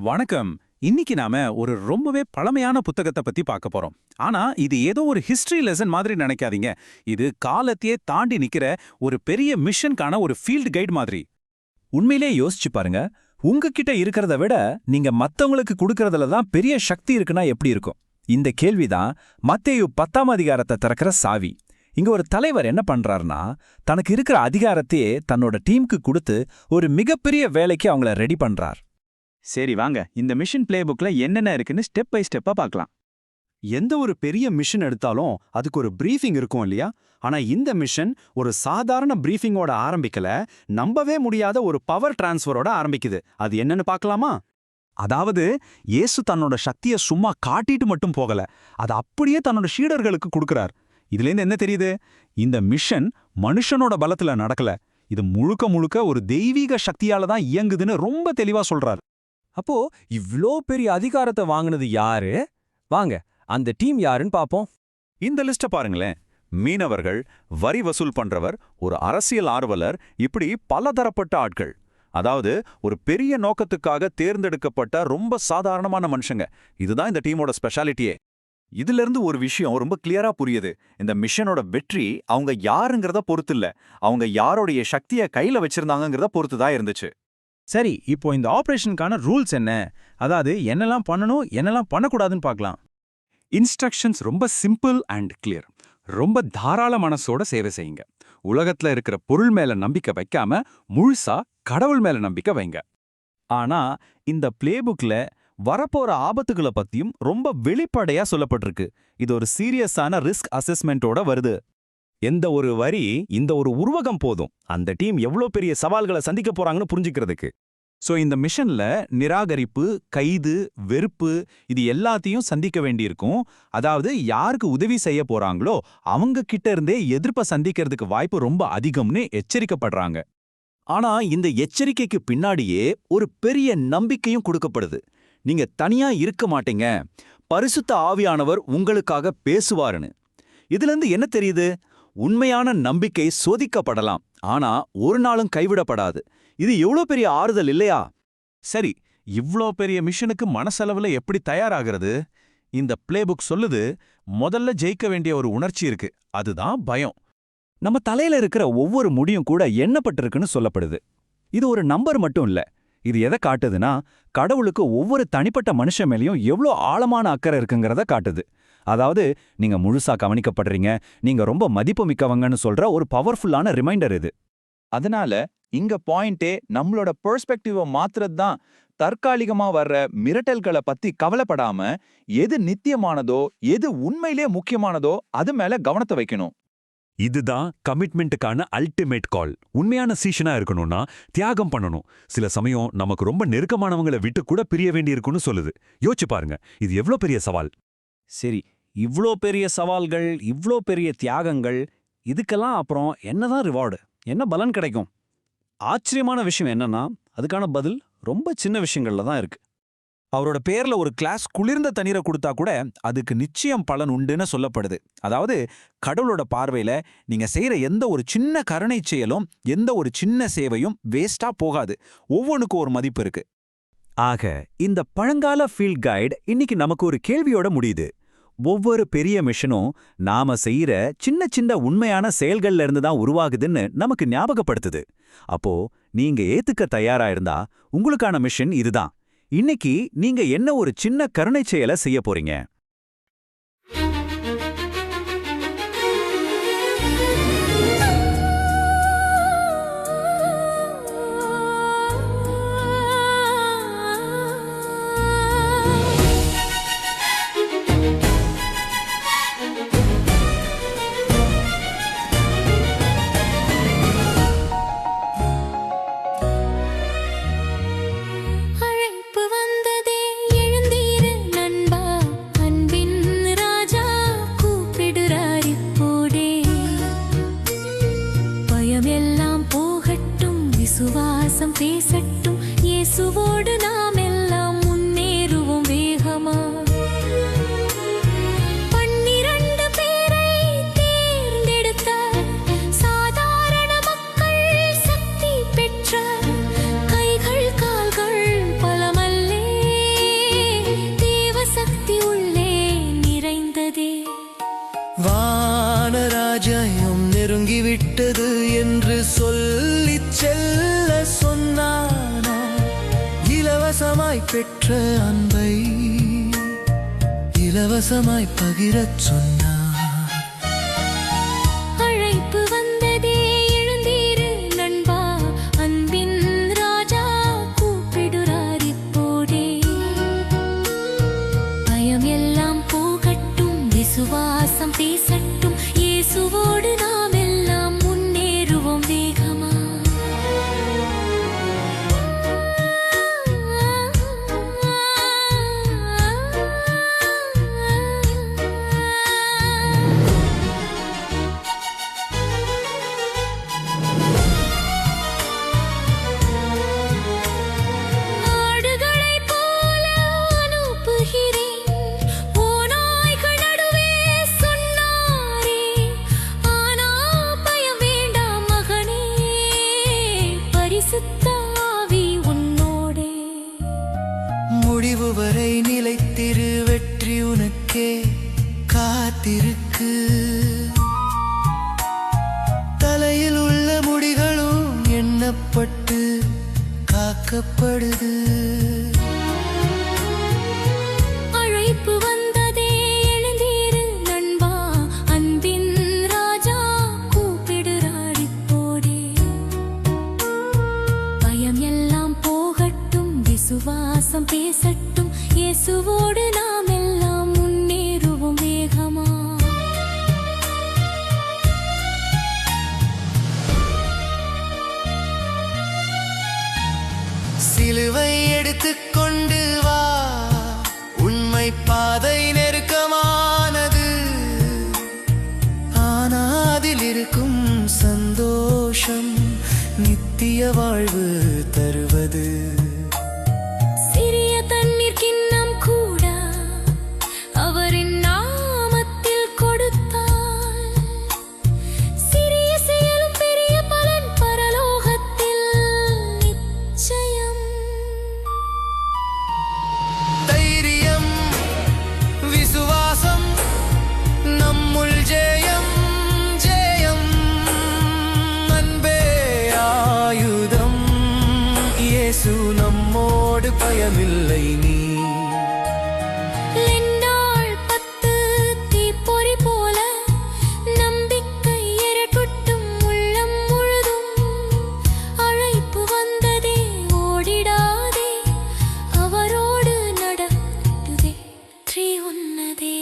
வணக்கம். இன்னைக்கு நாம ஒரு ரொம்பவே பழமையான புத்தகத்தை பத்தி பார்க்க போறோம். ஆனா இது ஏதோ ஒரு ஹிஸ்டரி லெசன் மாதிரி நினைக்காதீங்க. இது காலத்தையே தாண்டி நிக்கிற ஒரு பெரிய மிஷனுக்கான ஒரு ஃபீல்ட் கைட் மாதிரி. உண்மையிலே யோசிச்சு பாருங்க. உங்ககிட்ட இருக்கிறத விட நீங்க மத்தவங்களுக்கு கொடுக்கறதுல தான் பெரிய சக்தி இருக்குன்னா எப்படி இருக்கும்? இந்த கேள்விதான் மத்தேயு 10ஆம் அதிகாரத்தை திறக்கிற சாவி. இங்க ஒரு தலைவர் என்ன பண்றாருன்னா, தனக்கு இருக்கிற அதிகாரத்தையே தன்னோட டீமுக்கு கொடுத்து ஒரு மிகப்பெரிய வேலைக்கு அவங்கள ரெடி பண்றார். சரி வாங்க, இந்த மிஷன் பிளேபுக்ல என்னென்ன இருக்குன்னு ஸ்டெப் பை ஸ்டெப்பா பார்க்கலாம். எந்த ஒரு பெரிய மிஷன் எடுத்தாலும் அதுக்கு ஒரு பிரீஃபிங் இருக்கும் இல்லையா? ஆனா இந்த மிஷன் ஒரு சாதாரண பிரீஃபிங்கோட ஆரம்பிக்கல, நம்பவே முடியாத ஒரு பவர் டிரான்ஸ்ஃபரோட ஆரம்பிக்குது. அது என்னன்னு பார்க்கலாமா? அதாவது இயேசு தன்னோட சக்தியை சும்மா காட்டிட்டு மட்டும் போகல, அதை அப்படியே தன்னோட சீடர்களுக்கு கொடுக்கறார். இதுலேருந்து என்ன தெரியுது? இந்த மிஷன் மனுஷனோட பலத்துல நடக்கல, இது முழுக்க முழுக்க ஒரு தெய்வீக சக்தியால தான் இயங்குதுன்னு ரொம்ப தெளிவா சொல்றார். அப்போ இவ்ளோ பெரிய அதிகாரத்தை வாங்குனது யாரு? வாங்க அந்த டீம் யாருன்னு பாப்போம். இந்த லிஸ்ட பாருங்களேன். மீனவர்கள், வரி வசூல் பண்றவர், ஒரு அரசியல் ஆர்வலர், இப்படி பலதரப்பட்ட ஆட்கள். அதாவது ஒரு பெரிய நோக்கத்துக்காக தேர்ந்தெடுக்கப்பட்ட ரொம்ப சாதாரணமான மனுஷங்க. இதுதான் இந்த டீமோட ஸ்பெஷாலிட்டியே. இதிலிருந்து ஒரு விஷயம் ரொம்ப கிளியரா புரியுது. இந்த மிஷனோட வெற்றி அவங்க யாருங்கிறத பொறுத்து இல்ல, அவங்க யாரோடைய சக்தியை கையில வச்சிருந்தாங்கிறத பொறுத்து தான் இருந்துச்சு. சரி, இப்போ இந்த ஆபரேஷனுக்கான ரூல்ஸ் என்ன? அதாவது என்னெல்லாம் பண்ணணும், என்னெல்லாம் பண்ணக்கூடாதுன்னு பார்க்கலாம். இன்ஸ்ட்ரக்ஷன்ஸ் ரொம்ப சிம்பிள் அண்ட் கிளியர். ரொம்ப தாராள மனசோட சேவை செய்யுங்க. உலகத்துல இருக்கிற பொருள் மேல நம்பிக்கை வைக்காம முழுசா கடவுள் மேல நம்பிக்கை வைங்க. ஆனா இந்த பிளேபுக்ல வரப்போற ஆபத்துகளை பத்தியும் ரொம்ப வெளிப்படையா சொல்லப்பட்டிருக்கு. இது ஒரு சீரியஸான ரிஸ்க் அசஸ்மெண்டோட வருது. எந்த ஒரு வரி, இந்த ஒரு உருவகம் போதும் அந்த டீம் எவ்வளோ பெரிய சவால்களை சந்திக்க போறாங்கன்னு புரிஞ்சுக்கிறதுக்கு. சோ இந்த மிஷன்ல நிராகரிப்பு, கைது, வெறுப்பு இது எல்லாத்தையும் சந்திக்க வேண்டியிருக்கும். அதாவது யாருக்கு உதவி செய்ய போறாங்களோ அவங்க கிட்ட இருந்தே எதிர்ப்பை சந்திக்கிறதுக்கு வாய்ப்பு ரொம்ப அதிகம்னு எச்சரிக்கப்படுறாங்க. ஆனா இந்த எச்சரிக்கைக்கு பின்னாடியே ஒரு பெரிய நம்பிக்கையும் கொடுக்கப்படுது. நீங்க தனியா இருக்க மாட்டீங்க, பரிசுத்த ஆவியானவர் உங்களுக்காக பேசுவாருன்னு. இதுலேருந்து என்ன தெரியுது? உண்மையான நம்பிக்கை சோதிக்கப்படலாம், ஆனா ஒரு நாளும் கைவிடப்படாது. இது எவ்வளோ பெரிய ஆறுதல் இல்லையா? சரி, இவ்ளோ பெரிய மிஷனுக்கு மனசளவுல எப்படி தயாராகிறது? இந்த பிளேபுக் சொல்லுது, முதல்ல ஜெயிக்க வேண்டிய ஒரு உணர்ச்சி இருக்கு, அதுதான் பயம். நம்ம தலையில இருக்கிற ஒவ்வொரு முடியும் கூட எண்ணப்பட்டிருக்குன்னு சொல்லப்படுது. இது ஒரு நம்பர் மட்டும் இல்ல. இது எதை காட்டுதுன்னா, கடவுளுக்கு ஒவ்வொரு தனிப்பட்ட மனுஷன் மேலேயும் எவ்வளோ ஆழமான அக்கறை இருக்குங்கிறத காட்டுது. அதாவது நீங்க முழுசா கவனிக்கப்படுறீங்க, நீங்க ரொம்ப மதிப்பு மிக்கவங்கன்னு சொல்ற ஒரு பவர்ஃபுல்லான ரிமைண்டர் இது. அதனால இங்க பாயிண்டே நம்மளோட பெர்ஸ்பெக்டிவ மாத்துறது தான். தற்காலிகமா வர்ற மிரட்டல்களை பத்தி கவலைப்படாம எது நித்தியமானதோ, எது உண்மையிலே முக்கியமானதோ அது மேல கவனத்தை வைக்கணும். இதுதான் கமிட்மெண்ட்டுக்கான அல்டிமேட் கால். உண்மையான சீஷனா இருக்கணும்னா தியாகம் பண்ணணும். சில சமயம் நமக்கு ரொம்ப நெருக்கமானவங்களை விட்டு கூட பிரிய வேண்டியிருக்குன்னு சொல்லுது. யோசிச்சு பாருங்க, இது எவ்வளோ பெரிய சவால். சரி, இவ்ளோ பெரிய சவால்கள், இவ்ளோ பெரிய தியாகங்கள், இதுக்கெல்லாம் அப்புறம் என்னதான் ரிவார்டு, என்ன பலன் கிடைக்கும்? ஆச்சரியமான விஷயம் என்னன்னா, அதுக்கான பதில் ரொம்ப சின்ன விஷயங்கள்ல தான் இருக்கு. அவரோட பேர்ல ஒரு கிளாஸ் குளிர்ந்த தண்ணீரை கொடுத்தா கூட அதுக்கு நிச்சயம் பலன் உண்டுன்னு சொல்லப்படுது. அதாவது கடவுளோட பார்வையில நீங்க செய்யற எந்த ஒரு சின்ன கருணை செயலும், எந்த ஒரு சின்ன சேவையும் வேஸ்டா போகாது. ஒவ்வொன்றுக்கும் ஒரு மதிப்பு இருக்கு. ஆக இந்த பழங்கால ஃபீல்ட் கைடு இன்னைக்கு நமக்கு ஒரு கேள்வியோட முடியுது. ஒவ்வொரு பெரிய மிஷனும் நாம செய்யற சின்ன சின்ன உண்மையான செயல்கள்ல இருந்து தான் உருவாகுதுன்னு நமக்கு ஞாபகப்படுத்துது. அப்போ நீங்க ஏத்துக்க தயாரா இருந்தா உங்களுக்கான மிஷன் இதுதான். இன்னைக்கு நீங்க என்ன ஒரு சின்ன கருணை செயலை செய்ய போறீங்க? அழைப்பு வந்ததே எழுந்தீரு நண்பா, இலவசமாய் பெற்ற அன்பை இலவசமாய் பகிரச் சொன்னார். அழைப்பு வந்ததே எழுந்தீரு நண்பா, அன்பின் ராஜா கூப்பிடுறார் இப்போதே. பயம் எல்லாம் போகட்டும், விசுவாசம் பேசட்டும், இயேசுவோடு நாம் எல்லாம் முன்னேறுவோம் வேகமா. ஆடுகளைப் போல அனுப்புகிறேன், ஓநாய்கள் நடுவே சொன்னாரே. ஆனா பயம் வேண்டாம் மகனே, பரிசுத்த ஆவி உன்னோடே. முடிவு வரை நிலைத்திரு, வெற்றி உனக்கே காத்திருக்கு. தலையில் உள்ள முடிகளும் எண்ணப்பட்டு காக்கப்படுது. அழைப்பு வந்ததே எழுந்தீரு நண்பா, அன்பின் ராஜா கூப்பிடுறார் இப்போதே. பயம் எல்லாம் போகட்டும், விசுவாசம் பேசட்டும், இயேசுவோடு நாம் எல்லாம் முன்னேறுவோம் வேகமா. சிலுவை எடுத்துக்கொண்டு வா, உண்மை பாதை நெருக்கமானது. ஆனா அதில் இருக்கும் சந்தோஷம் நித்திய வாழ்வு தருவது. சிறிய தண்ணீர் கிண்ணம் கூட அவரின் நாமத்தில் கொடுத்தால், சிறிய செயலும் பெரிய பலன் பரலோகத்தில் நிச்சயம். தைரியம், விசுவாசம், நம்முள் ஜெயம் ஜெயம். அன்பே ஆயுதம், இயேசு நம்மோடு, பயமில்லை நீ. லென்னாள் 10 தீப்பொறி போல நம்பிக்கை எரட்டுட்டும் உள்ளம் முழுதும். அழைப்பு வந்ததே ஓடிடாதே, அவரோடு நடத்துதே, வெற்றி உன்னதே.